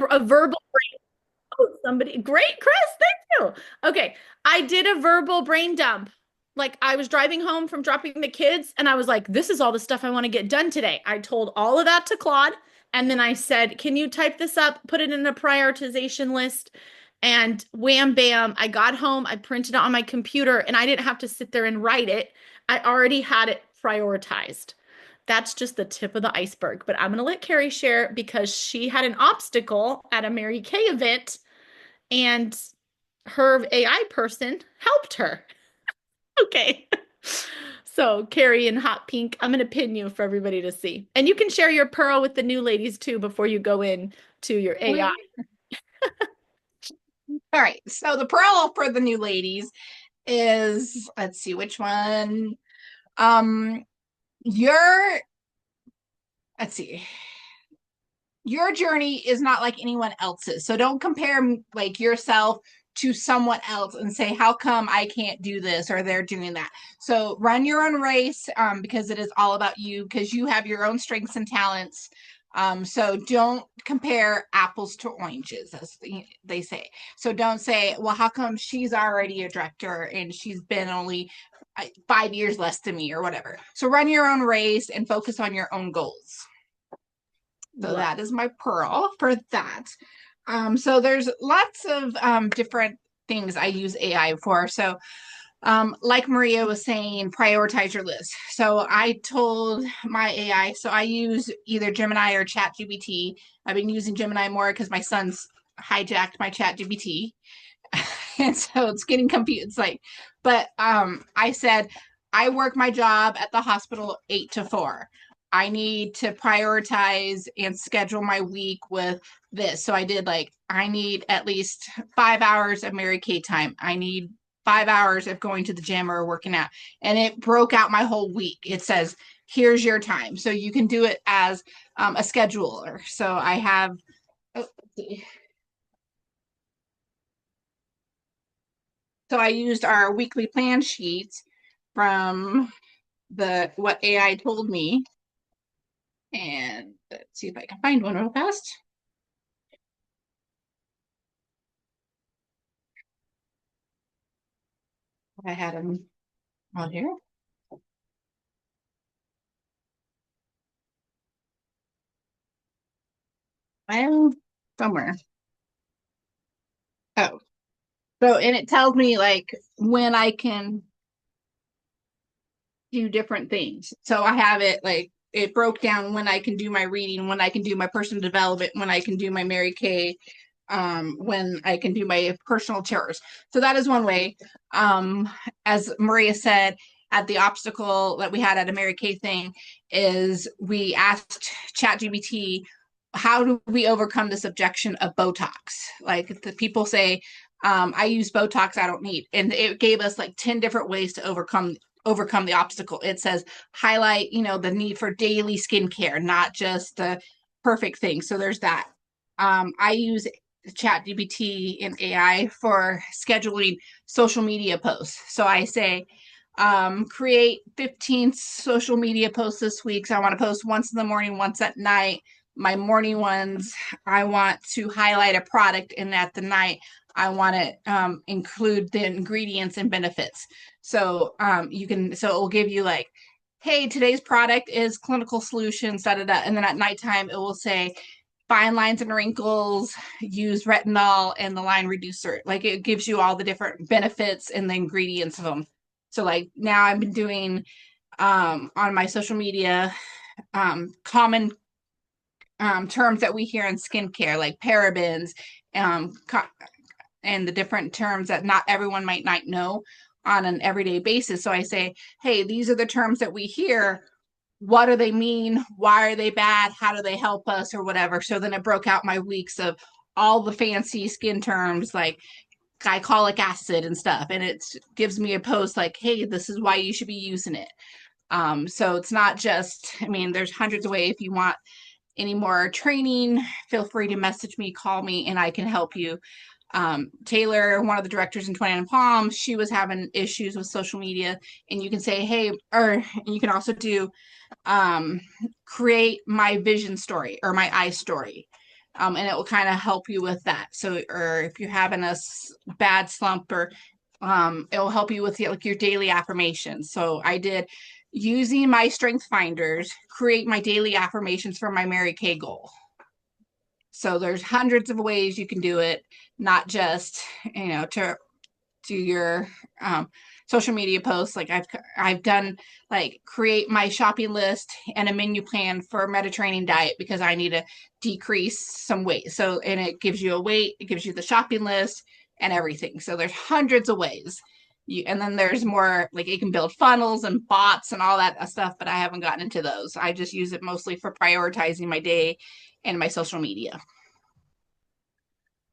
a verbal Oh, somebody, great, Chris, thank you. Okay, I did a verbal brain dump. Like I was driving home from dropping the kids, and I was like, this is all the stuff I want to get done today. I told all of that to Claude, and then I said, can you type this up, put it in a prioritization list? And wham bam, I got home, I printed it on my computer, and I didn't have to sit there and write it. I already had it prioritized. That's just the tip of the iceberg. But I'm going to let Carrie share because she had an obstacle at a Mary Kay event and her AI person helped her. Okay. So, Carrie in hot pink, I'm going to pin you for everybody to see. And you can share your pearl with the new ladies too before you go in to your AI. All right. So the pearl for the new ladies is, let's see which one. Um, your let's see. Your journey is not like anyone else's. So don't compare like yourself to someone else and say, how come I can't do this or they're doing that? So run your own race because it is all about you because you have your own strengths and talents. So don't compare apples to oranges, as they say. So don't say, well, how come she's already a director and she's been only 5 years less than me or whatever. So run your own race and focus on your own goals. So Love. that is my pearl for that. So there's lots of different things I use AI for. So like Maria was saying, prioritize your list. So I told my AI, so I use either Gemini or ChatGPT. I've been using Gemini more because my son's hijacked my ChatGPT. And so it's getting confused. It's like, but I said, I work my job at the hospital 8 to 4. I need to prioritize and schedule my week with this. So I did like, I need at least 5 hours of Mary Kay time. I need 5 hours of going to the gym or working out. And it broke out my whole week. It says, here's your time. So you can do it as a scheduler. So I have, oh, let's see. So I used our weekly plan sheets from the what AI told me. And let's see if I can find one real fast. I had them on here. I'm somewhere. Oh, so and it tells me like when I can do different things. So I have it like it broke down when I can do my reading, when I can do my personal development, when I can do my Mary Kay, when I can do my personal chores. So that is one way. As Maria said, at the obstacle that we had at a Mary Kay thing, is we asked ChatGPT, how do we overcome this objection of Botox? Like the people say, I use Botox, I don't need, and it gave us like 10 different ways to overcome the obstacle. It says highlight, the need for daily skincare, not just the perfect thing. So there's that. I use ChatGPT and AI for scheduling social media posts. So I say, create 15 social media posts this week. So I want to post once in the morning, once at night. My morning ones, I want to highlight a product, and at the night, I want to include the ingredients and benefits. So so it will give you like, hey, today's product is clinical solutions, da da da. And then at nighttime, it will say, fine lines and wrinkles, use retinol and the line reducer. Like it gives you all the different benefits and the ingredients of them. So like now I've been doing on my social media common terms that we hear in skincare, like parabens, um, and the different terms that not everyone might not know on an everyday basis. So I say, hey, these are the terms that we hear. What do they mean? Why are they bad? How do they help us or whatever? So then it broke out my weeks of all the fancy skin terms like glycolic acid and stuff. And it gives me a post like, hey, this is why you should be using it. So it's not just, I mean, there's hundreds of ways. If you want any more training, feel free to message me, call me, and I can help you. Taylor, one of the directors in 29 Palms, she was having issues with social media, and you can say, hey, or you can also do create my vision story or my eye story. And it will kind of help you with that. So, or if you're having a bad slump, or it will help you with like your daily affirmations. So I did, using my strength finders, create my daily affirmations for my Mary Kay goal. So there's hundreds of ways you can do it, not just, to do your social media posts. Like I've done, like, create my shopping list and a menu plan for a Mediterranean diet because I need to decrease some weight. So, and it gives you a weight, it gives you the shopping list and everything. So there's hundreds of ways. And then there's more, like, you can build funnels and bots and all that stuff, but I haven't gotten into those. I just use it mostly for prioritizing my day and my social media.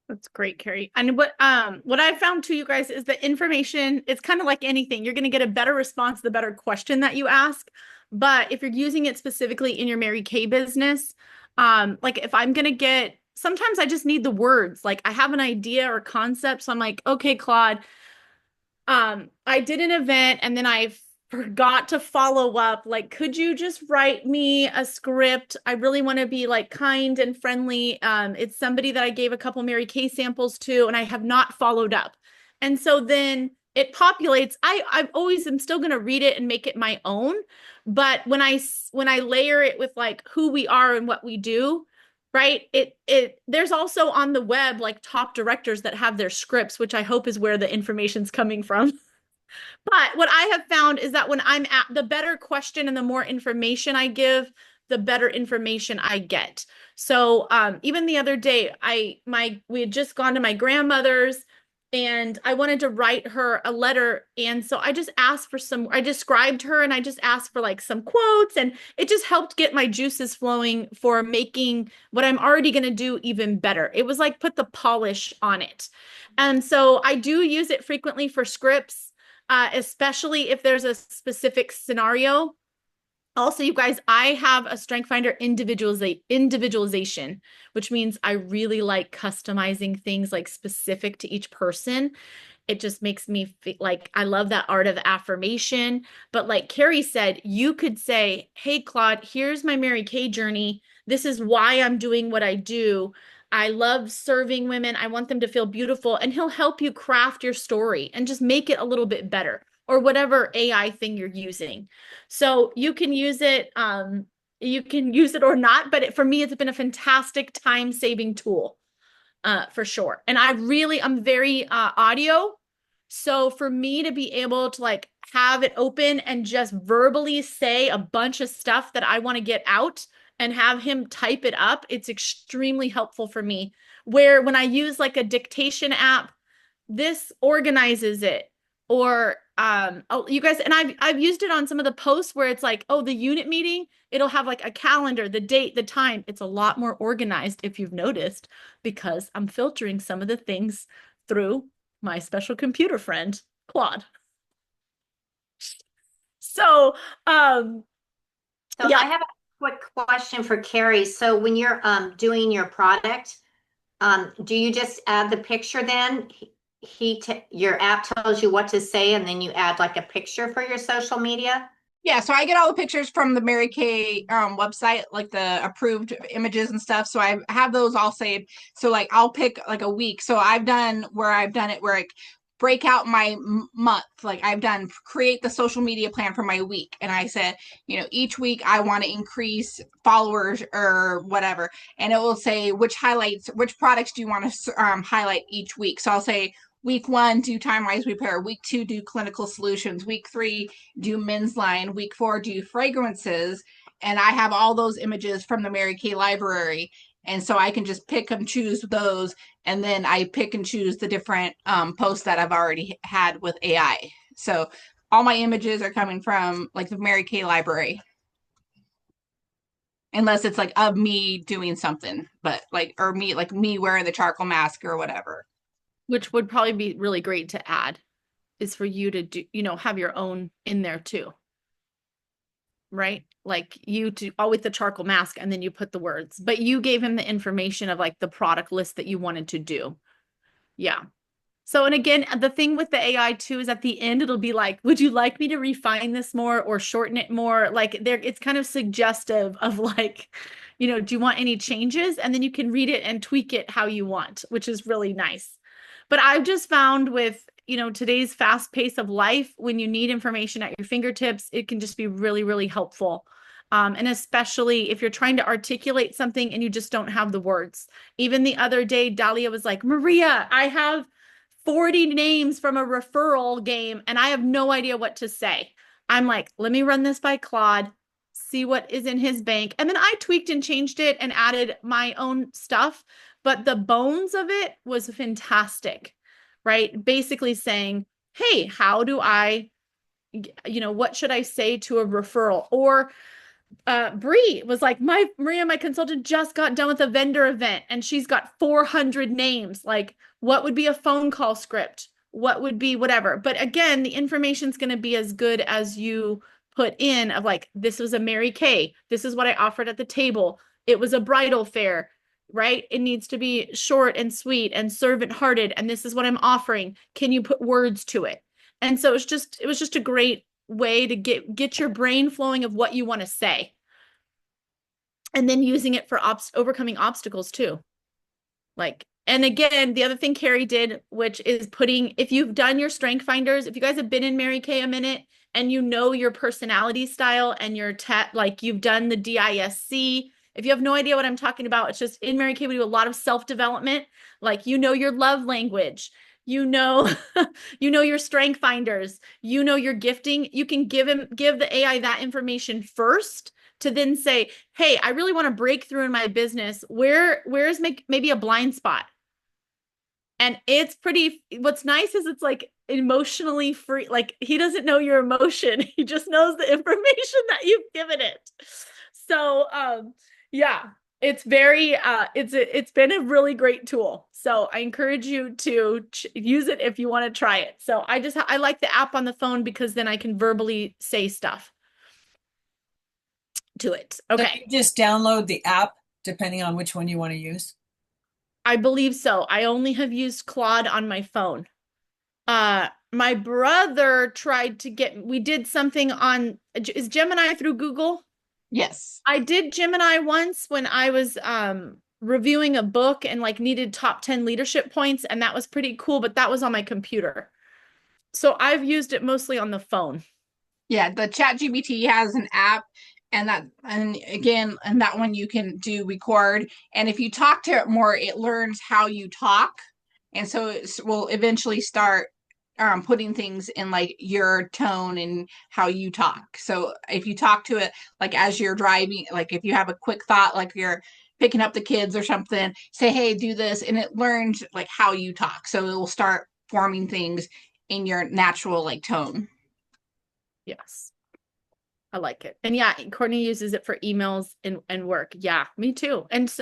That's great, Carrie. And what I found too, you guys, is that information, it's kind of like anything. You're going to get a better response the better question that you ask. But if you're using it specifically in your Mary Kay business, like if I'm going to get, sometimes I just need the words. Like I have an idea or concept. So I'm like, okay, Claude, I did an event and then I forgot to follow up. Like, could you just write me a script? I really want to be like kind and friendly. It's somebody that I gave a couple Mary Kay samples to, and I have not followed up. And so then it populates. I always am still going to read it and make it my own. But when I layer it with like who we are and what we do, right? There's also on the web like top directors that have their scripts, which I hope is where the information's coming from. But what I have found is that when I'm at the better question and the more information I give, the better information I get. So even the other day, we had just gone to my grandmother's and I wanted to write her a letter. And so I just asked for I described her and I just asked for like some quotes, and it just helped get my juices flowing for making what I'm already going to do even better. It was like put the polish on it. And so I do use it frequently for scripts, especially if there's a specific scenario. Also, you guys, I have a Strength Finder individualization, which means I really like customizing things like specific to each person. It just makes me feel like I love that art of affirmation. But like Carrie said, you could say, hey, Claude, here's my Mary Kay journey. This is why I'm doing what I do. I love serving women. I want them to feel beautiful. And he'll help you craft your story and just make it a little bit better, or whatever AI thing you're using. So you can use it or not, but for me, it's been a fantastic time-saving tool, for sure. And I'm very audio. So for me to be able to like have it open and just verbally say a bunch of stuff that I want to get out and have him type it up, it's extremely helpful for me. Where when I use like a dictation app, this organizes it. Or you guys, and I've used it on some of the posts where it's like, oh, the unit meeting, it'll have like a calendar, the date, the time. It's a lot more organized, if you've noticed, because I'm filtering some of the things through my special computer friend, Claude. So, So yeah. I have a quick question for Carrie. So when you're doing your product, do you just add the picture then? Your app tells you what to say, and then you add like a picture for your social media? Yeah, so I get all the pictures from the Mary Kay website, like the approved images and stuff. So I have those all saved. So like I'll pick like a week. So I've done it where I break out my month. Like I've done create the social media plan for my week, and I said, each week I want to increase followers or whatever, and it will say which products do you want to highlight each week. So I'll say week 1, do Time Wise Repair. Week 2, do Clinical Solutions. Week 3, do Men's Line. Week 4, do Fragrances. And I have all those images from the Mary Kay library. And so I can just pick and choose those. And then I pick and choose the different posts that I've already had with AI. So all my images are coming from like the Mary Kay library. Unless it's like of me doing something, but like, or me wearing the charcoal mask or whatever. Which would probably be really great to add, is for you to do, have your own in there too. Right? Like you to with the charcoal mask, and then you put the words, but you gave him the information of like the product list that you wanted to do. Yeah. So, and again, the thing with the AI too is at the end, it'll be like, would you like me to refine this more or shorten it more? Like it's kind of suggestive of like, do you want any changes? And then you can read it and tweak it how you want, which is really nice. But I've just found with, today's fast pace of life, when you need information at your fingertips, it can just be really, really helpful. And especially if you're trying to articulate something and you just don't have the words. Even the other day, Dahlia was like, Maria, I have 40 names from a referral game and I have no idea what to say. I'm like, let me run this by Claude, see what is in his bank. And then I tweaked and changed it and added my own stuff. But the bones of it was fantastic, right? Basically saying, hey, how do I, what should I say to a referral? Or Bree was like, Maria, my consultant just got done with a vendor event and she's got 400 names. Like, what would be a phone call script? What would be whatever? But again, the information's going to be as good as you put in of like, this was a Mary Kay. This is what I offered at the table. It was a bridal fair, right? It needs to be short and sweet and servant hearted. And this is what I'm offering. Can you put words to it? And so it was just a great way to get your brain flowing of what you want to say. And then using it for overcoming obstacles too. Like, and again, the other thing Carrie did, which is if you've done your strength finders, if you guys have been in Mary Kay a minute and you know your personality style and your like you've done the DISC, if you have no idea what I'm talking about, it's just in Mary Kay, we do a lot of self-development. Like, your love language, your strength finders, your gifting. You can give the AI that information first to then say, hey, I really want to break through in my business. Where is maybe a blind spot? And what's nice is it's like emotionally free. Like, he doesn't know your emotion. He just knows the information that you've given it. So, yeah, it's it's been a really great tool. So I encourage you to use it if you want to try it. So I like the app on the phone because then I can verbally say stuff to it. Okay. So you just download the app depending on which one you want to use? I believe so. I only have used Claude on my phone. My brother we did something is Gemini through Google? Yes. I did Gemini once when I was reviewing a book and like needed top 10 leadership points, and that was pretty cool, but that was on my computer. So I've used it mostly on the phone. Yeah, the ChatGPT has an app, and that one you can do record. And if you talk to it more, it learns how you talk. And so it will eventually start putting things in like your tone and how you talk. So if you talk to it, like as you're driving, like if you have a quick thought, like you're picking up the kids or something, say, hey, do this. And it learns like how you talk. So it will start forming things in your natural like tone. Yes. I like it. And yeah, Courtney uses it for emails and work. Yeah, me too. And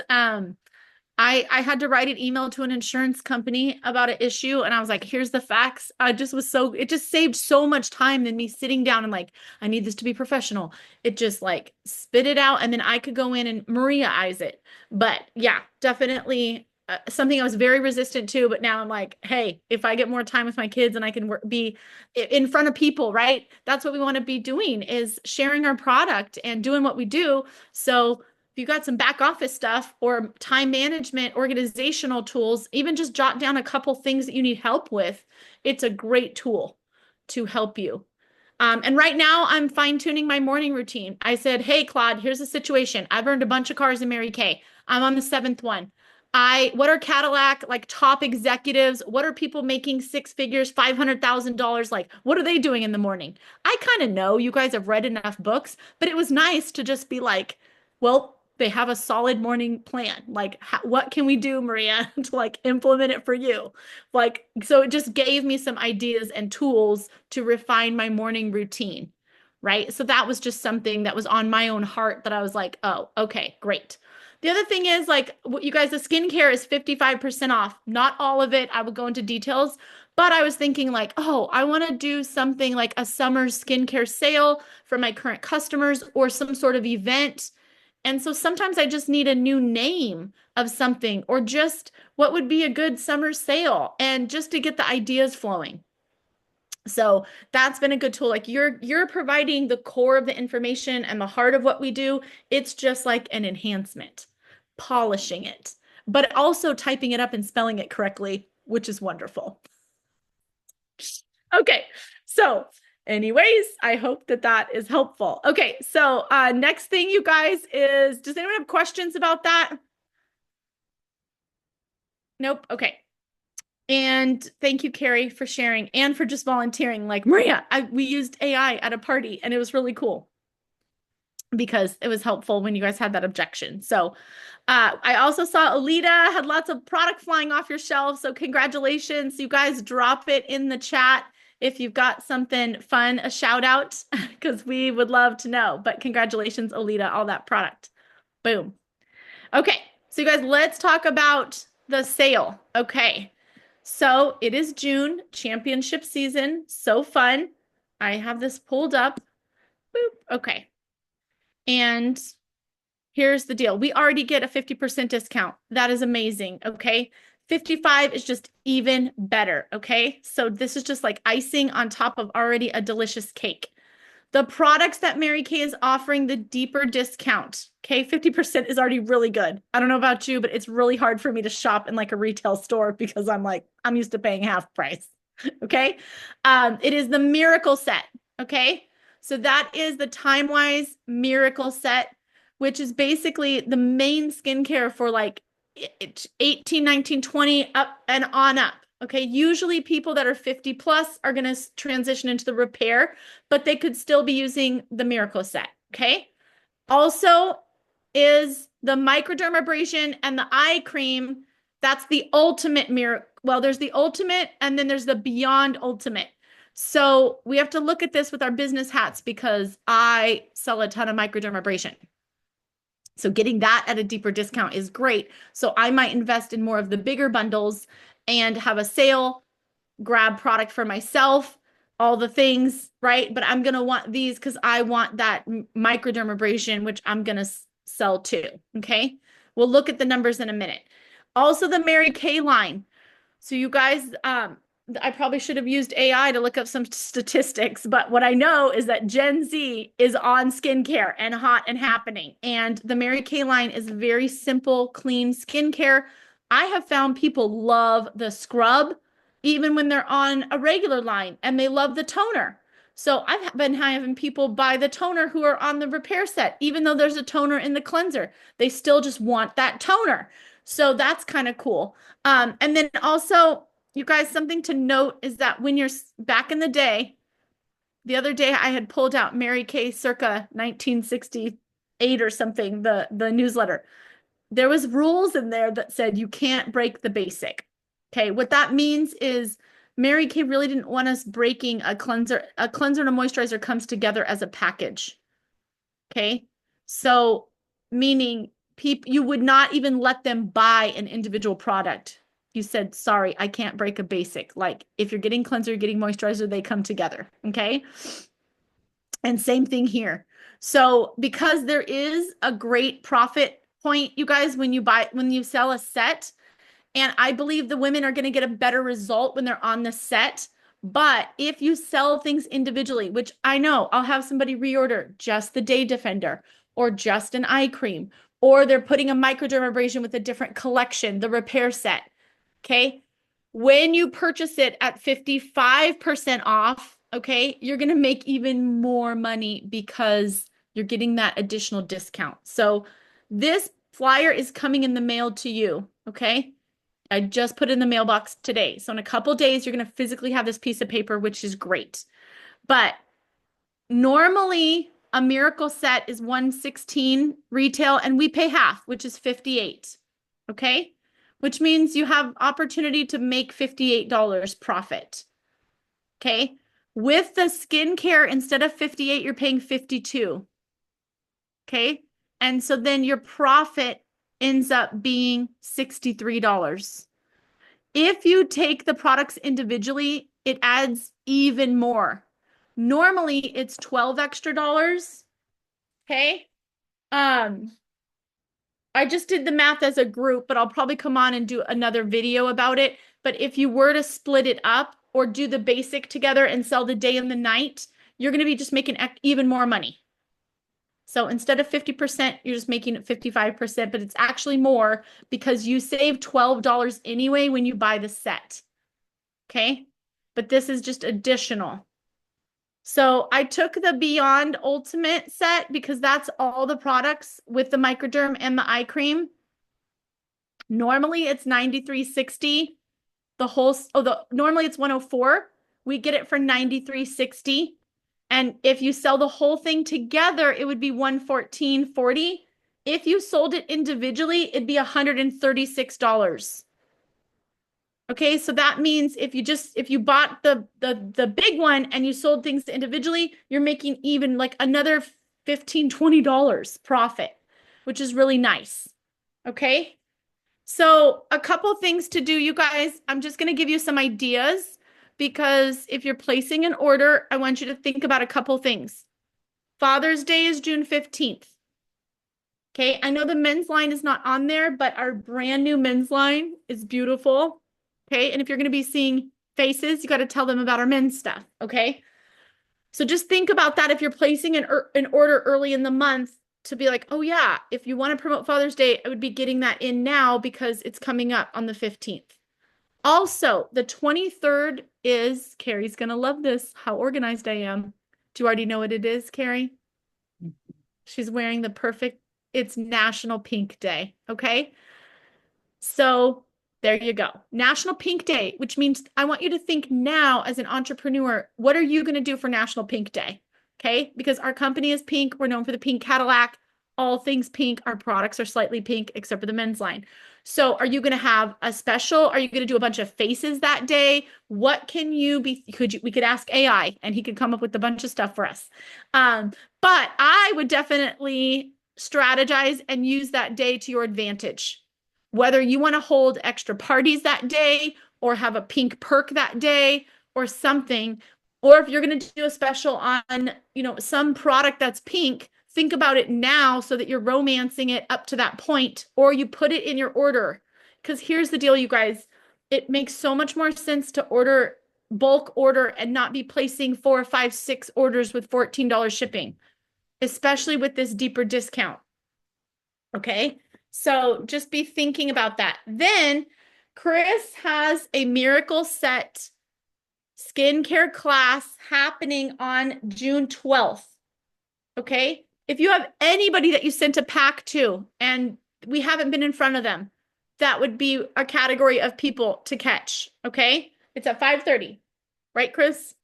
I had to write an email to an insurance company about an issue, and I was like, here's the facts. It just saved so much time than me sitting down and like, I need this to be professional. It just like spit it out, and then I could go in and Maria-ize it. But yeah, definitely something I was very resistant to, but now I'm like, hey, if I get more time with my kids and I can be in front of people, right? That's what we want to be doing, is sharing our product and doing what we do. So if you got some back office stuff or time management, organizational tools, even just jot down a couple things that you need help with, it's a great tool to help you. And right now I'm fine tuning my morning routine. I said, hey, Claude, here's the situation. I've earned a bunch of cars in Mary Kay. I'm on the 7th one. What are Cadillac, like top executives? What are people making 6 figures, $500,000? Like, what are they doing in the morning? I kind of know you guys have read enough books, but it was nice to just be like, well, they have a solid morning plan. Like, what can we do, Maria, to like implement it for you? Like, so it just gave me some ideas and tools to refine my morning routine, right? So that was just something that was on my own heart that I was like, oh, okay, great. The other thing is, like, you guys, the skincare is 55% off. Not all of it. I will go into details. But I was thinking like, oh, I want to do something like a summer skincare sale for my current customers or some sort of event. And so sometimes I just need a new name of something, or just what would be a good summer sale, and just to get the ideas flowing. So that's been a good tool. Like you're providing the core of the information and the heart of what we do. It's just like an enhancement, polishing it, but also typing it up and spelling it correctly, which is wonderful. Okay. So anyways, I hope that that is helpful. Okay. So next thing, you guys, is does anyone have questions about that? Nope. Okay. And thank you, Carrie, for sharing and for just volunteering. Like Maria, we used AI at a party and it was really cool because it was helpful when you guys had that objection. So I also saw Alita had lots of product flying off your shelf. So congratulations. You guys drop it in the chat if you've got something fun, a shout out, because we would love to know. But congratulations, Alita, all that product. Boom. Okay. So you guys, let's talk about the sale. Okay. So it is June, championship season. So fun. I have this pulled up. Boop. Okay. And here's the deal. We already get a 50% discount. That is amazing. Okay. 55 is just even better. Okay. So this is just like icing on top of already a delicious cake. The products that Mary Kay is offering the deeper discount. Okay. 50% is already really good. I don't know about you, but it's really hard for me to shop in like a retail store because I'm used to paying half price. Okay. It is the Miracle Set. Okay. So that is the Time-Wise Miracle Set, which is basically the main skincare for like 18, 19, 20 up and on up. Okay. Usually people that are 50 plus are going to transition into the repair, but they could still be using the Miracle Set. Okay. Also is the microdermabrasion and the eye cream. That's the ultimate miracle. Well, there's the ultimate and then there's the beyond ultimate. So we have to look at this with our business hats because I sell a ton of microdermabrasion. So getting that at a deeper discount is great. So I might invest in more of the bigger bundles and have a sale, grab product for myself, all the things, right? But I'm going to want these because I want that microdermabrasion, which I'm going to sell too. Okay. We'll look at the numbers in a minute. Also the Mary Kay line. So you guys, I probably should have used AI to look up some statistics, but what I know is that Gen Z is on skincare and hot and happening. And the Mary Kay line is very simple, clean skincare. I have found people love the scrub even when they're on a regular line and they love the toner. So I've been having people buy the toner who are on the repair set, even though there's a toner in the cleanser. They still just want that toner. So that's kind of cool. And then also, you guys, something to note is that when you're back in the day, the other day I had pulled out Mary Kay circa 1968 or something, the newsletter. There was rules in there that said you can't break the basic. Okay, what that means is Mary Kay really didn't want us breaking a cleanser. A cleanser and a moisturizer comes together as a package. Okay, so meaning you would not even let them buy an individual product. You said, sorry, I can't break a basic. Like if you're getting cleanser, you're getting moisturizer, they come together. Okay. And same thing here. So because there is a great profit point, you guys, when you sell a set, and I believe the women are going to get a better result when they're on the set. But if you sell things individually, which I know I'll have somebody reorder just the Day Defender or just an eye cream, or they're putting a microdermabrasion with a different collection, the repair set. Okay. When you purchase it at 55% off, okay, you're going to make even more money because you're getting that additional discount. So this flyer is coming in the mail to you. Okay. I just put it in the mailbox today. So in a couple days, you're going to physically have this piece of paper, which is great. But normally a Miracle Set is $116 retail and we pay half, which is $58. Okay. Which means you have opportunity to make $58 profit. Okay. With the skincare, instead of 58, you're paying 52. Okay. And so then your profit ends up being $63. If you take the products individually, it adds even more. Normally it's 12 extra dollars. Okay. I just did the math as a group, but I'll probably come on and do another video about it. But if you were to split it up or do the basic together and sell the day and the night, you're going to be just making even more money. So instead of 50%, you're just making it 55%, but it's actually more because you save $12 anyway when you buy the set. Okay? But this is just additional. So I took the Beyond Ultimate set because that's all the products with the Microderm and the eye cream. Normally it's $93.60. Normally it's $104. We get it for $93.60. And if you sell the whole thing together, it would be $114.40. If you sold it individually, it'd be $136. Okay, so that means if you bought the big one and you sold things individually, you're making even like another $15, $20 profit, which is really nice. Okay, so a couple things to do, you guys. I'm just going to give you some ideas because if you're placing an order, I want you to think about a couple things. Father's Day is June 15th. Okay, I know the men's line is not on there, but our brand new men's line is beautiful. Okay, and if you're going to be seeing faces, you got to tell them about our men's stuff. Okay, so just think about that if you're placing an order early in the month to be like, oh yeah, if you want to promote Father's Day, I would be getting that in now because it's coming up on the 15th. Also, the 23rd is, Carrie's going to love this, how organized I am. Do you already know what it is, Carrie? She's wearing the perfect, it's National Pink Day, okay? So there you go. National Pink Day, which means I want you to think now as an entrepreneur, what are you going to do for National Pink Day? Okay, because our company is pink. We're known for the pink Cadillac. All things pink. Our products are slightly pink, except for the men's line. So are you going to have a special? Are you going to do a bunch of faces that day? What can you be? We could ask AI and he could come up with a bunch of stuff for us. But I would definitely strategize and use that day to your advantage. Whether you want to hold extra parties that day or have a pink perk that day or something, or if you're going to do a special on, some product that's pink, think about it now so that you're romancing it up to that point, or you put it in your order. Because here's the deal, you guys, it makes so much more sense to bulk order and not be placing 4, 5, 6 orders with $14 shipping, especially with this deeper discount. Okay. So just be thinking about that. Then Chris has a Miracle Set skincare class happening on June 12th. Okay. If you have anybody that you sent a pack to and we haven't been in front of them, that would be a category of people to catch. Okay. It's at 5:30, right, Chris?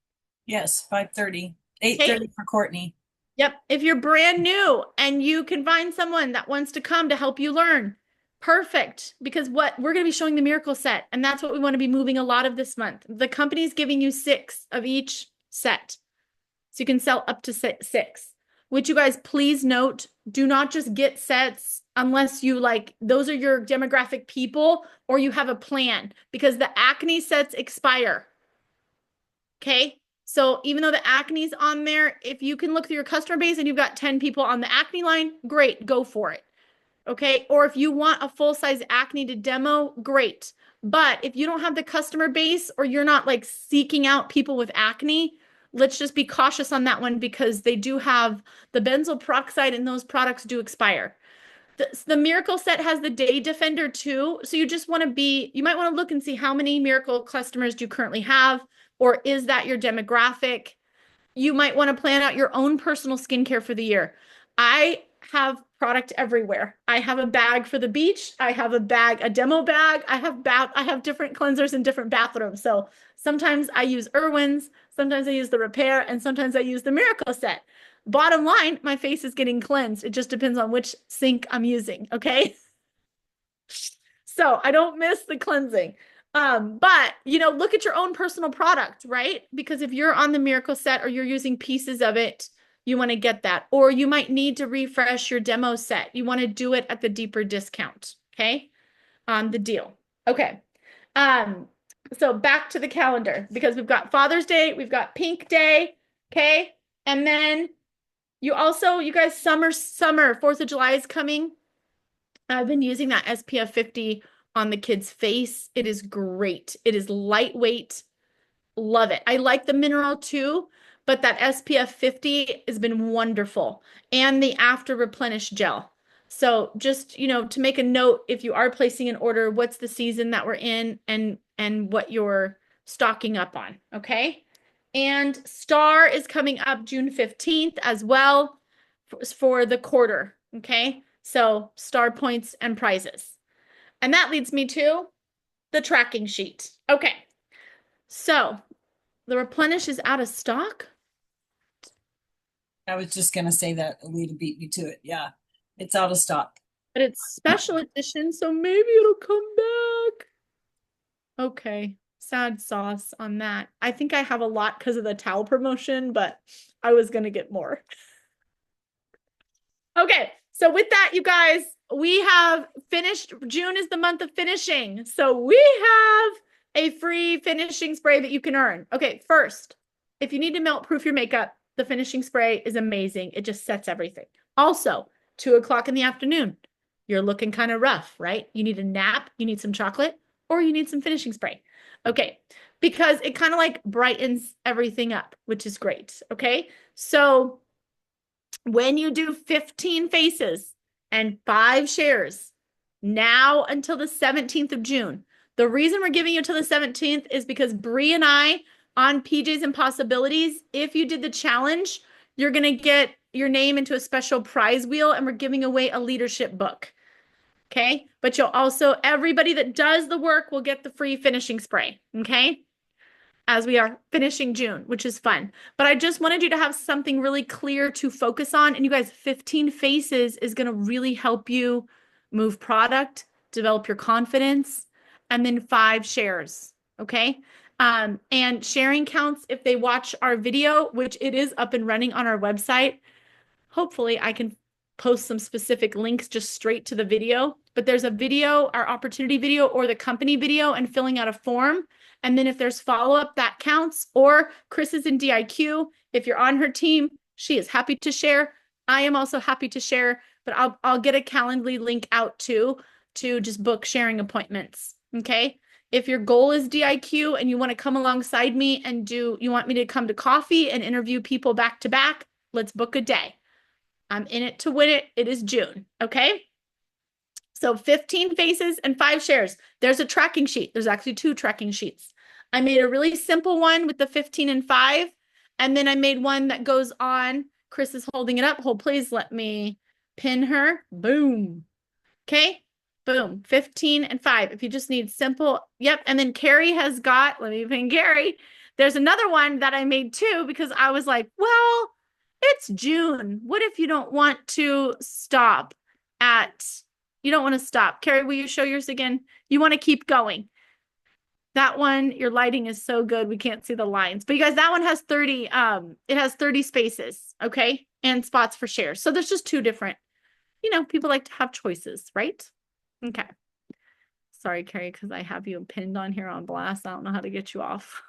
Yes, 5:30, 8:30 for Courtney. Yep. If you're brand new and you can find someone that wants to come to help you learn, perfect. Because we're going to be showing the Miracle Set, and that's what we want to be moving a lot of this month. The company's giving you 6 of each set. So you can sell up to 6, which you guys please note, do not just get sets unless you those are your demographic people or you have a plan, because the acne sets expire. Okay. So even though the acne's on there, if you can look through your customer base and you've got 10 people on the acne line, great, go for it. Okay. Or if you want a full-size acne to demo, great. But if you don't have the customer base or you're not seeking out people with acne, let's just be cautious on that one because they do have the benzoyl peroxide and those products do expire. The Miracle Set has the Day Defender too. So you just want to you might want to look and see how many Miracle customers do you currently have. Or is that your demographic? You might want to plan out your own personal skincare for the year. I have product everywhere. I have a bag for the beach. I have a demo bag. I have different cleansers in different bathrooms. So sometimes I use Irwin's, sometimes I use the Repair, and sometimes I use the Miracle Set. Bottom line, my face is getting cleansed. It just depends on which sink I'm using. Okay. So I don't miss the cleansing. But look at your own personal product, right? Because if you're on the Miracle Set or you're using pieces of it, you want to get that. Or you might need to refresh your demo set. You want to do it at the deeper discount. Okay. The deal. Okay. So back to the calendar because we've got Father's Day, we've got Pink Day. Okay. And then you guys, summer, 4th of July is coming. I've been using that SPF 50 on the kid's face. It is great. It is lightweight. Love it. I like the mineral too, but that SPF 50 has been wonderful. And the after replenish gel. So just, to make a note, if you are placing an order, what's the season that we're in and what you're stocking up on, okay? And Star is coming up June 15th as well for the quarter, okay? So Star points and prizes. And that leads me to the tracking sheet. Okay. So the replenish is out of stock. I was just gonna say that. Alita beat me to it. Yeah, it's out of stock. But it's special edition, so maybe it'll come back. Okay. Sad sauce on that. I think I have a lot because of the towel promotion, but I was going to get more. Okay. So with that, you guys, we have finished. June is the month of finishing. So we have a free finishing spray that you can earn. Okay. First, if you need to melt proof your makeup, the finishing spray is amazing. It just sets everything. Also, 2 o'clock in the afternoon, you're looking kind of rough, right? You need a nap, you need some chocolate, or you need some finishing spray. Okay, because it kind of like brightens everything up, which is great. Okay, so when you do 15 faces and 5 shares now until the 17th of June, the reason we're giving you till the 17th is because Bree and I on PJ's Impossibilities, if you did the challenge, you're going to get your name into a special prize wheel and we're giving away a leadership book. Okay. But you'll also, everybody that does the work will get the free finishing spray. Okay. As we are finishing June, which is fun. But I just wanted you to have something really clear to focus on. And you guys, 15 faces is going to really help you move product, develop your confidence, and then 5 shares. Okay. And sharing counts if they watch our video, which it is up and running on our website. Hopefully I can post some specific links just straight to the video, but there's a video, our opportunity video or the company video and filling out a form. And then if there's follow-up, that counts. Or Chris is in DIQ. If you're on her team, she is happy to share. I am also happy to share, but I'll get a Calendly link out too, to just book sharing appointments. Okay. If your goal is DIQ and you want to come alongside me and you want me to come to coffee and interview people back to back, let's book a day. I'm in it to win it. It is June. Okay. So 15 faces and 5 shares. There's a tracking sheet. There's actually 2 tracking sheets. I made a really simple one with the 15 and 5. And then I made one that goes on. Chris is holding it up. Hold, please let me pin her. Boom. Okay. Boom. 15 and 5. If you just need simple. Yep. And then Carrie has got, let me pin Carrie. There's another one that I made too, because I was like, well, it's June. What if you don't want to stop you don't want to stop. Carrie, will you show yours again? You want to keep going. That one, your lighting is so good. We can't see the lines, but you guys, that one has 30, it has 30 spaces. Okay. And spots for shares. So there's just 2 different, people like to have choices, right? Okay. Sorry, Carrie, because I have you pinned on here on blast. I don't know how to get you off.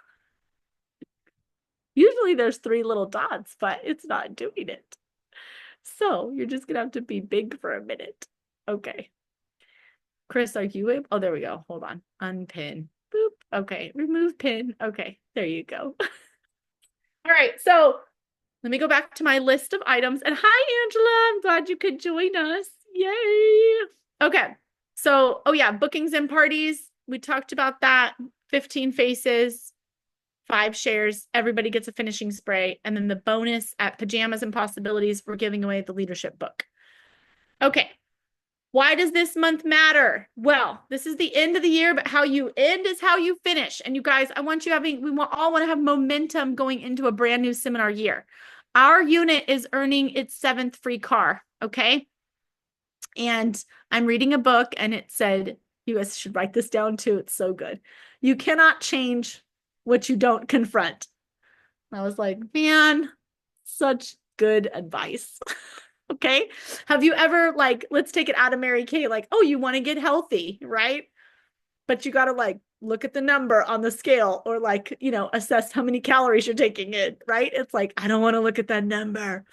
Usually there's 3 little dots, but it's not doing it. So you're just going to have to be big for a minute. Okay. Chris, are you able? Oh, there we go. Hold on. Unpin. Boop. Okay. Remove pin. Okay. There you go. All right. So let me go back to my list of items. And hi, Angela. I'm glad you could join us. Yay. Okay. So, oh yeah, bookings and parties. We talked about that. 15 faces. 5 shares, everybody gets a finishing spray. And then the bonus at Pajamas Impossibilities, we're giving away the leadership book. Okay. Why does this month matter? Well, this is the end of the year, but how you end is how you finish. And you guys, I want you all want to have momentum going into a brand new seminar year. Our unit is earning its 7th free car. Okay. And I'm reading a book and it said, you guys should write this down too. It's so good. You cannot change what you don't confront. I was like, man, such good advice. Okay. Have you ever let's take it out of Mary Kay, oh, you want to get healthy, right? But you got to look at the number on the scale or assess how many calories you're taking in, right? It's I don't want to look at that number.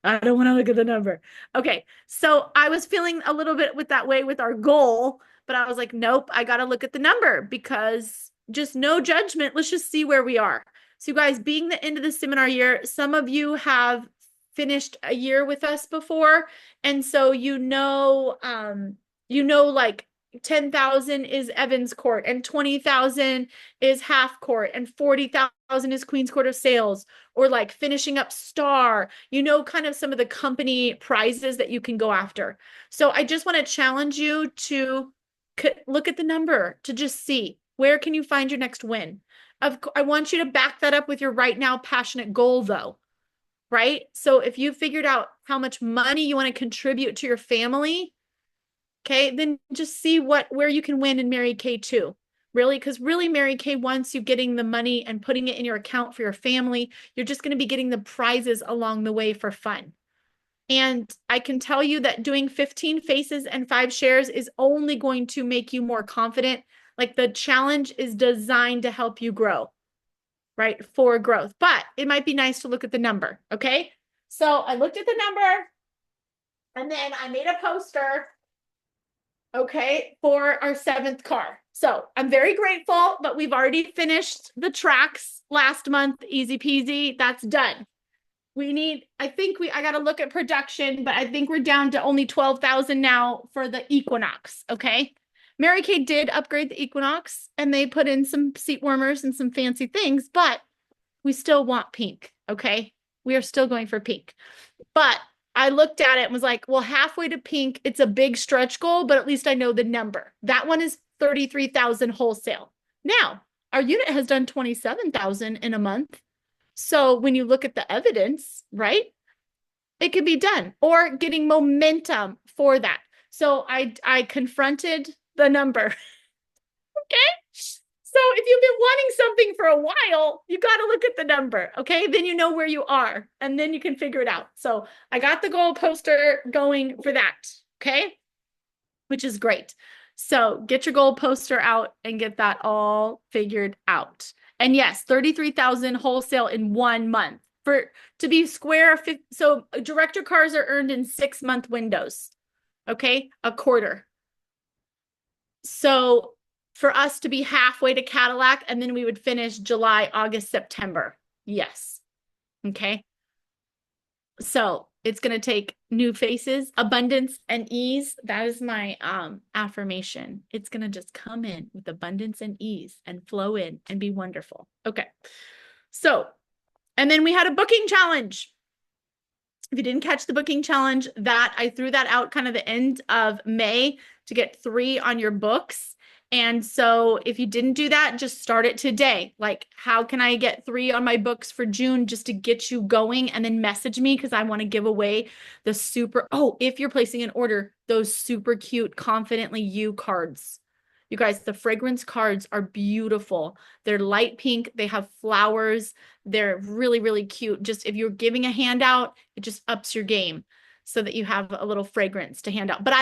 I don't want to look at the number. Okay. So I was feeling a little bit with that way with our goal, but I was like, nope, I got to look at the number because just no judgment. Let's just see where we are. So you guys, being the end of the seminar year, some of you have finished a year with us before. And so, like 10,000 is Evans Court and 20,000 is half court and 40,000 is Queen's Court of Sales, or like finishing up Star, kind of some of the company prizes that you can go after. So I just want to challenge you to look at the number to just see where can you find your next win. I want you to back that up with your right now passionate goal though, right? So if you figured out how much money you want to contribute to your family, okay, then just see where you can win in Mary Kay too. Really, because really Mary Kay wants you getting the money and putting it in your account for your family. You're just going to be getting the prizes along the way for fun. And I can tell you that doing 15 faces and 5 shares is only going to make you more confident. Like the challenge is designed to help you grow, right? For growth, but it might be nice to look at the number. Okay. So I looked at the number and then I made a poster, okay, for our 7th car. So I'm very grateful, but we've already finished the tracks last month. Easy peasy. That's done. I got to look at production, but I think we're down to only 12,000 now for the Equinox. Okay. Mary Kay did upgrade the Equinox and they put in some seat warmers and some fancy things, but we still want pink. Okay. We are still going for pink, but I looked at it and was like, well, halfway to pink, it's a big stretch goal, but at least I know the number. That one is 33,000 wholesale. Now, our unit has done 27,000 in a month. So when you look at the evidence, right, it can be done, or getting momentum for that. So I confronted the number. Okay. So if you've been wanting something for a while, you got to look at the number. Okay. Then you know where you are and then you can figure it out. So I got the goal poster going for that. Okay. Which is great. So get your goal poster out and get that all figured out. And yes, 33,000 wholesale in 1 month to be square. So director cars are earned in 6-month windows. Okay. A quarter. So for us to be halfway to Cadillac, and then we would finish July, August, September. Yes. Okay. So it's going to take new faces, abundance, and ease. That is my affirmation. It's going to just come in with abundance and ease and flow in and be wonderful. Okay. So, and then we had a booking challenge. If you didn't catch the booking challenge, I threw that out kind of the end of May to get 3 on your books. And so if you didn't do that, just start it today. Like, how can I get 3 on my books for June just to get you going? And then message me because I want to give away if you're placing an order, those super cute Confidently You cards. You guys, the fragrance cards are beautiful. They're light pink. They have flowers. They're really, really cute. Just if you're giving a handout, it just ups your game so that you have a little fragrance to hand out. But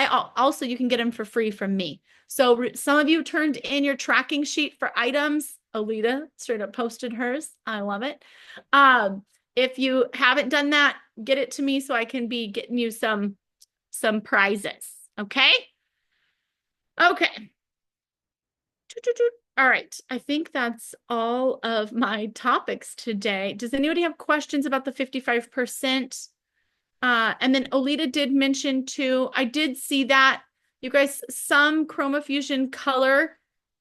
you can get them for free from me. So some of you turned in your tracking sheet for items. Alita straight up posted hers. I love it. If you haven't done that, get it to me so I can be getting you some prizes. Okay. Okay. All right. I think that's all of my topics today. Does anybody have questions about the 55%? And then Olita did mention too, I did see that, you guys, some ChromaFusion color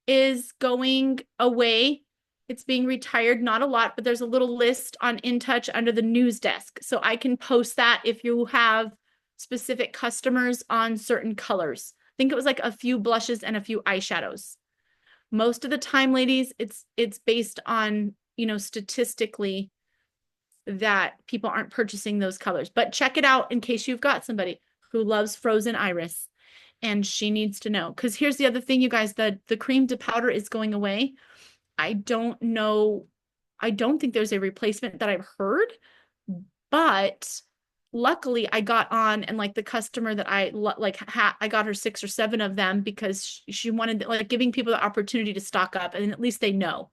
is going away. It's being retired, not a lot, but there's a little list on InTouch under the news desk. So I can post that if you have specific customers on certain colors. I think it was like a few blushes and a few eyeshadows. Most of the time, ladies, it's based on, statistically that people aren't purchasing those colors. But check it out in case you've got somebody who loves frozen iris and she needs to know. Because here's the other thing, you guys, the cream to powder is going away. I don't know. I don't think there's a replacement that I've heard, but luckily I got on and like the customer that I got her 6 or 7 of them because she wanted giving people the opportunity to stock up and at least they know.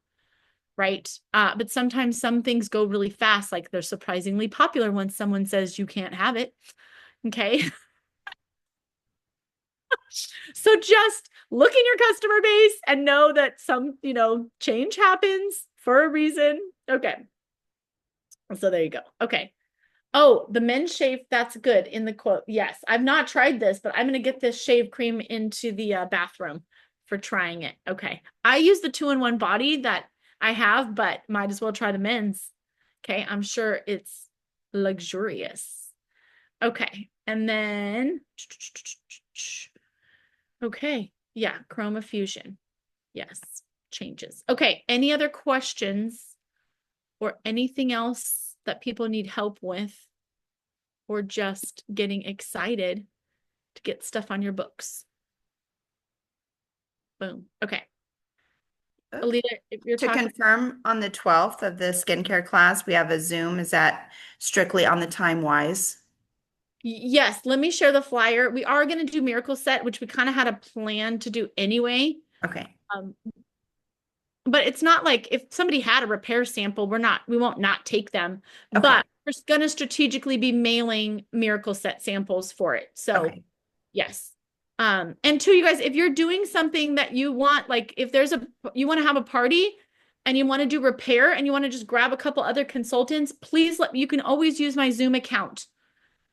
right? But sometimes some things go really fast, like they're surprisingly popular when someone says you can't have it. Okay. So just look in your customer base and know that some, change happens for a reason. Okay. So there you go. Okay. Oh, the men's shave, that's good in the quote. Yes, I've not tried this, but I'm going to get this shave cream into the bathroom for trying it. Okay. I use the 2-in-1 body that I have, but might as well try the men's. Okay. I'm sure it's luxurious. Okay. And then, okay. Yeah. Chroma Fusion. Yes. Changes. Okay. Any other questions or anything else that people need help with, or just getting excited to get stuff on your books? Boom. Okay. Alita, if you're To talking, confirm, on the 12th of the skincare class, we have a Zoom. Is that strictly on the time wise? yes, let me share the flyer. We are going to do Miracle Set, which we kind of had a plan to do anyway. Okay. But it's not like if somebody had a repair sample, we won't not take them. Okay. But we're going to strategically be mailing Miracle Set samples for it. So Okay. yes. And two, you guys, if you're doing something that you want, like if you want to have a party and you want to do repair and you want to just grab a couple other consultants, please you can always use my Zoom account.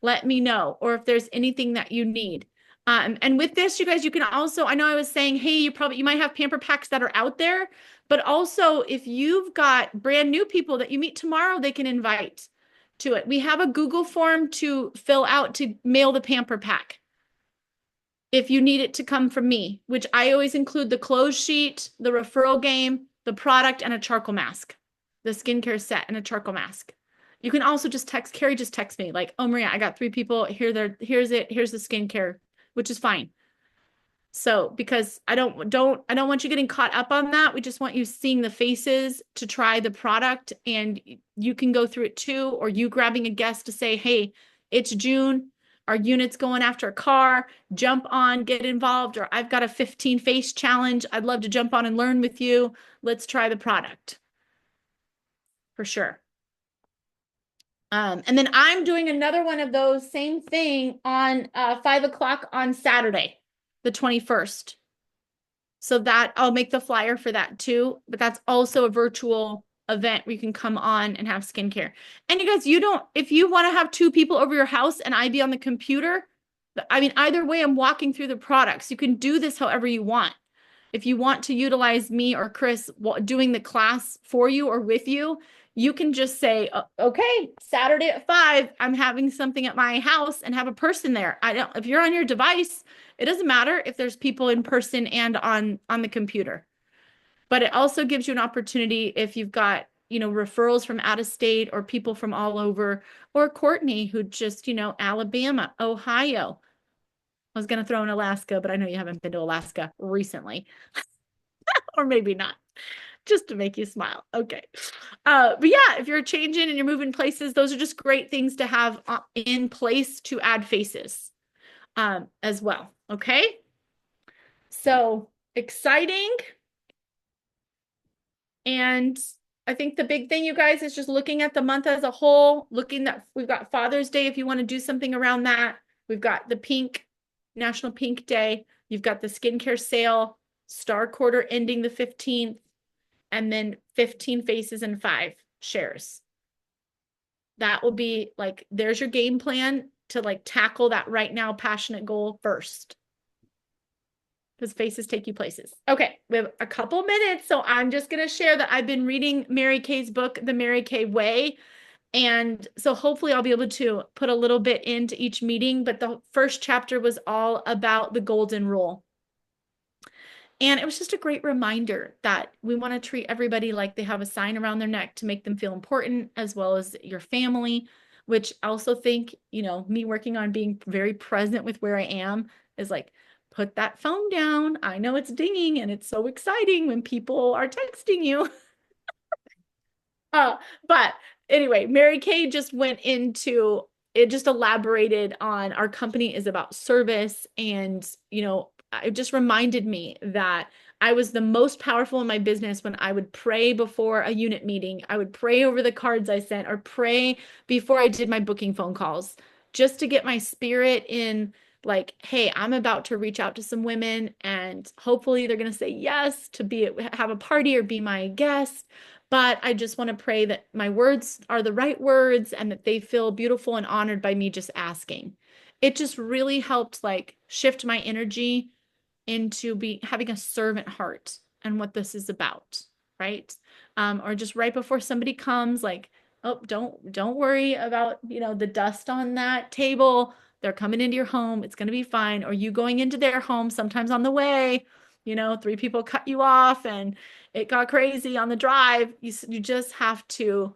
Let me know, or if there's anything that you need. And with this, you guys, you can also, I know I was saying, hey, you might have pamper packs that are out there, but also if you've got brand new people that you meet tomorrow, they can invite to it. We have a Google form to fill out to mail the pamper pack, if you need it to come from me, which I always include the close sheet, the referral game, the product, and a charcoal mask, the skincare set and a charcoal mask. You can also just text Carrie, just text me like, oh, Maria, I got 3 people here. Here's the skincare, which is fine. So, because I don't want you getting caught up on that. We just want you seeing the faces to try the product, and you can go through it too, or you grabbing a guest to say, hey, it's June. Our unit's going after a car, jump on, get involved, or I've got a 15 face challenge. I'd love to jump on and learn with you. Let's try the product. For sure. And then I'm doing another one of those, same thing, on 5 o'clock on Saturday, the 21st. So that I'll make the flyer for that too, but that's also a virtual event where you can come on and have skincare. And you guys, if you want to have 2 people over your house and I be on the computer, I mean, either way, I'm walking through the products. You can do this however you want. If you want to utilize me or Chris doing the class for you or with you, you can just say, okay, Saturday at 5, I'm having something at my house, and have a person there. If you're on your device, it doesn't matter if there's people in person and on the computer. But it also gives you an opportunity if you've got, referrals from out of state or people from all over, or Courtney who just, Alabama, Ohio. I was going to throw in Alaska, but I know you haven't been to Alaska recently. Or maybe not, just to make you smile. Okay. But yeah, if you're changing and you're moving places, those are just great things to have in place to add faces as well. Okay. So exciting. And I think the big thing, you guys, is just looking at the month as a whole, looking that we've got Father's Day. If you want to do something around that, we've got the National Pink Day. You've got the skincare sale, Star Quarter ending the 15th, and then 15 faces and 5 shares. That will be like, there's your game plan to like tackle that right now passionate goal first. Because faces take you places. Okay, we have a couple minutes, so I'm just going to share that I've been reading Mary Kay's book, The Mary Kay Way. And so hopefully I'll be able to put a little bit into each meeting, but the first chapter was all about the golden rule. And it was just a great reminder that we want to treat everybody like they have a sign around their neck to make them feel important, as well as your family, which I also think, me working on being very present with where I am is like, put that phone down. I know it's dinging and it's so exciting when people are texting you. But anyway, Mary Kay just went into it, just elaborated on our company is about service. And, it just reminded me that I was the most powerful in my business when I would pray before a unit meeting. I would pray over the cards I sent or pray before I did my booking phone calls just to get my spirit in like, hey, I'm about to reach out to some women and hopefully they're going to say yes to have a party or be my guest. But I just want to pray that my words are the right words and that they feel beautiful and honored by me just asking. It just really helped like shift my energy into having a servant heart and what this is about, right? Or just right before somebody comes, like, oh, don't worry about, the dust on that table. They're coming into your home. It's going to be fine. Or you going into their home, sometimes on the way, three people cut you off and it got crazy on the drive. You just have to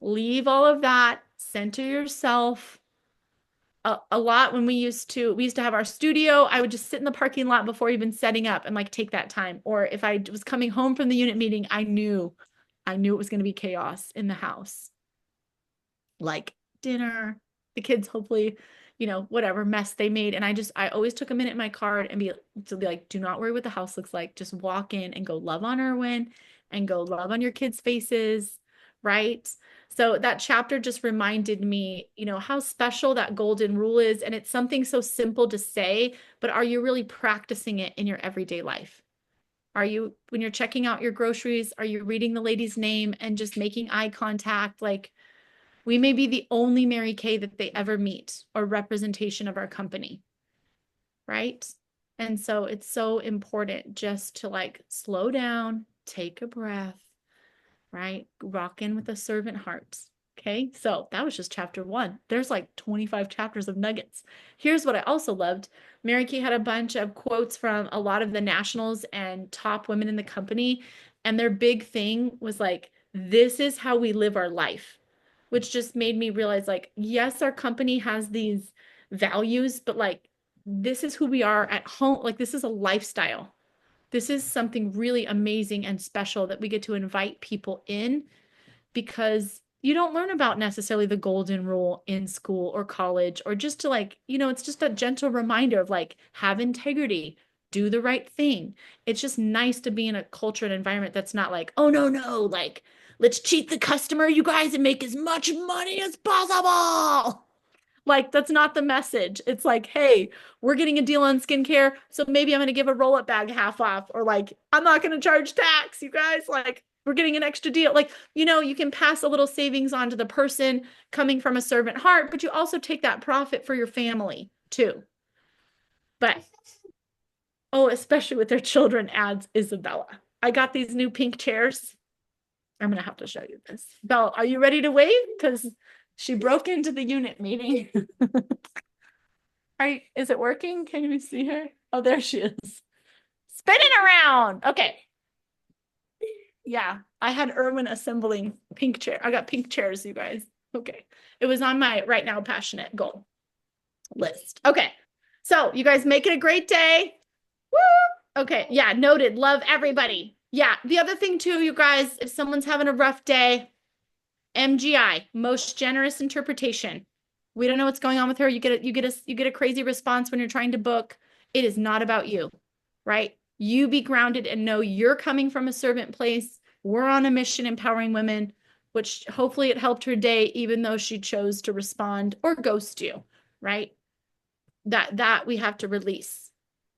leave all of that, center yourself. A lot when we used to have our studio, I would just sit in the parking lot before even setting up and like take that time. Or if I was coming home from the unit meeting, I knew it was going to be chaos in the house. Like dinner, the kids hopefully, whatever mess they made. And I always took a minute in my card and be like, do not worry what the house looks like. Just walk in and go love on Erwin and go love on your kids' faces, right? So that chapter just reminded me, how special that golden rule is. And it's something so simple to say, but are you really practicing it in your everyday life? When you're checking out your groceries, are you reading the lady's name and just making eye contact? Like, we may be the only Mary Kay that they ever meet or representation of our company, right? And so it's so important just to like slow down, take a breath, right? Rock in with a servant heart. Okay. So that was just chapter 1. There's like 25 chapters of nuggets. Here's what I also loved. Mary Kay had a bunch of quotes from a lot of the nationals and top women in the company. And their big thing was like, this is how we live our life, which just made me realize like, yes, our company has these values, but like, this is who we are at home. Like, this is a lifestyle. This is something really amazing and special that we get to invite people in, because you don't learn about necessarily the golden rule in school or college, or just to like, it's just a gentle reminder of like, have integrity, do the right thing. It's just nice to be in a culture and environment that's not like, oh, no, like, let's cheat the customer, you guys, and make as much money as possible. Like, that's not the message. It's like, hey, we're getting a deal on skincare, so maybe I'm going to give a roll-up bag half off, or like, I'm not going to charge tax, you guys. Like, we're getting an extra deal. Like, you can pass a little savings on to the person coming from a servant heart, but you also take that profit for your family too. But, oh, especially with their children, adds Isabella. I got these new pink chairs. I'm going to have to show you this. Belle, are you ready to wave? Because she broke into the unit meeting. Is it working? Can you see her? Oh, there she is. Spinning around. Okay. Yeah, I had Erwin assembling pink chair. I got pink chairs, you guys. Okay. It was on my right now passionate goal list. Okay. So you guys make it a great day. Woo! Okay. Yeah, noted. Love everybody. Yeah. The other thing too, you guys, if someone's having a rough day, MGI, most generous interpretation. We don't know what's going on with her. You get a crazy response when you're trying to book. It is not about you, right? You be grounded and know you're coming from a servant place. We're on a mission empowering women, which hopefully it helped her day, even though she chose to respond or ghost you, right? That we have to release,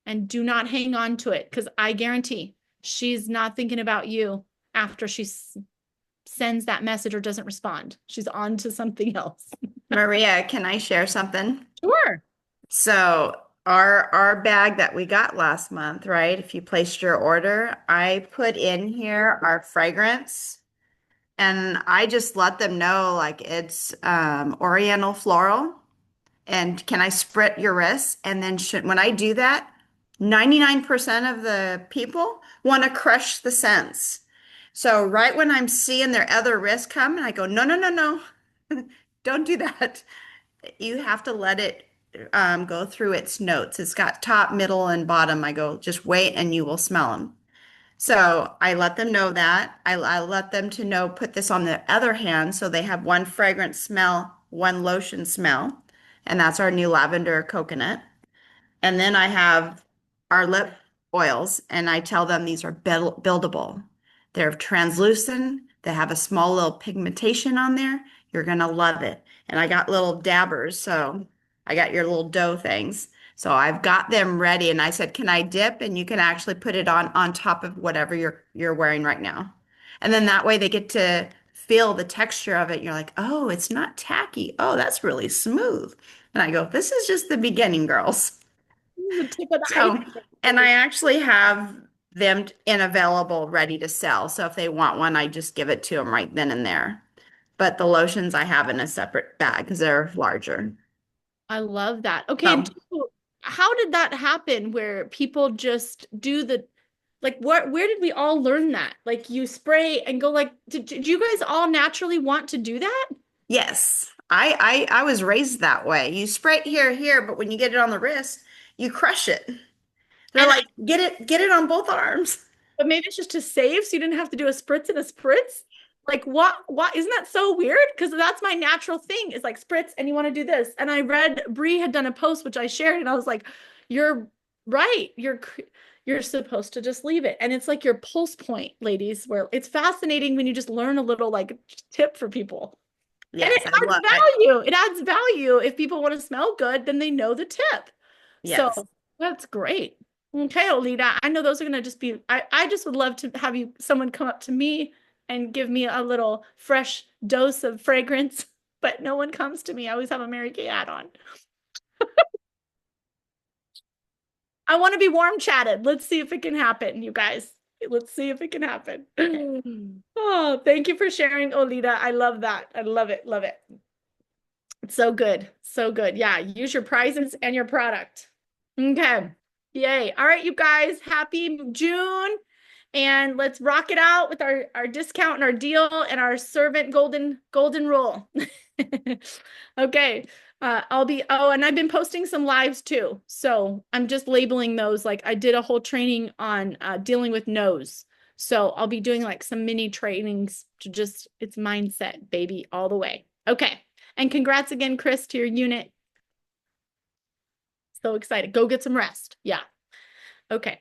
and do not hang on to it, because I guarantee she's not thinking about you after she sends that message or doesn't respond. She's on to something else. Maria, can I share something? Sure. So our bag that we got last month, right? If you placed your order, I put in here our fragrance, and I just let them know like it's Oriental floral, and can I sprit your wrists? And then when I do that, 99% of the people want to crush the scents. So right when I'm seeing their other wrist come, and I go, no, don't do that. You have to let it go through its notes. It's got top, middle, and bottom. I go, just wait and you will smell them. So I let them know that. I let them to know, put this on the other hand, so they have one fragrance smell, one lotion smell. And that's our new lavender coconut. And then I have our lip oils, and I tell them these are buildable. They're translucent. They have a small little pigmentation on there. You're gonna love it. And I got little dabbers, so I got your little dough things. So I've got them ready, and I said, "Can I dip?" And you can actually put it on top of whatever you're wearing right now. And then that way they get to feel the texture of it. You're like, "Oh, it's not tacky. Oh, that's really smooth." And I go, "This is just the beginning, girls." The tip of the So, iceberg. and I actually have them in available ready to sell. So if they want one, I just give it to them right then and there. But the lotions I have in a separate bag because they're larger. I love that. Okay, So, and how did that happen where people just do the like where did we all learn that? Like you spray and go like did you guys all naturally want to do that? yes, I was raised that way. You spray it here, but when you get it on the wrist, you crush it. They're And like, get it on both arms. but maybe it's just to save so you didn't have to do a spritz and a spritz. Like what isn't that so weird? Because that's my natural thing is like spritz and you want to do this. And I read Bree had done a post which I shared and I was like, you're right. You're supposed to just leave it. And it's like your pulse point, ladies, where it's fascinating when you just learn a little like tip for people. And Yes, it I adds love value. It adds value. If people want to smell good, then they know the tip. yes. So that's great. Okay, Olita, I know those are gonna just be, I just would love to have someone come up to me and give me a little fresh dose of fragrance, but no one comes to me. I always have a Mary Kay ad on. I want to be warm chatted. Let's see if it can happen, you guys. Let's see if it can happen. Oh, thank you for sharing, Olita. I love that. I love it. Love it. It's so good. So good. Yeah, use your prizes and your product. Okay. Yay. All right, you guys. Happy June. And let's rock it out with our discount and our deal and our servant golden rule. Okay. And I've been posting some lives too. So I'm just labeling those. Like I did a whole training on dealing with no's. So I'll be doing like some mini trainings to just, it's mindset, baby, all the way. Okay. And congrats again, Chris, to your unit. So excited. Go get some rest. Yeah. Okay.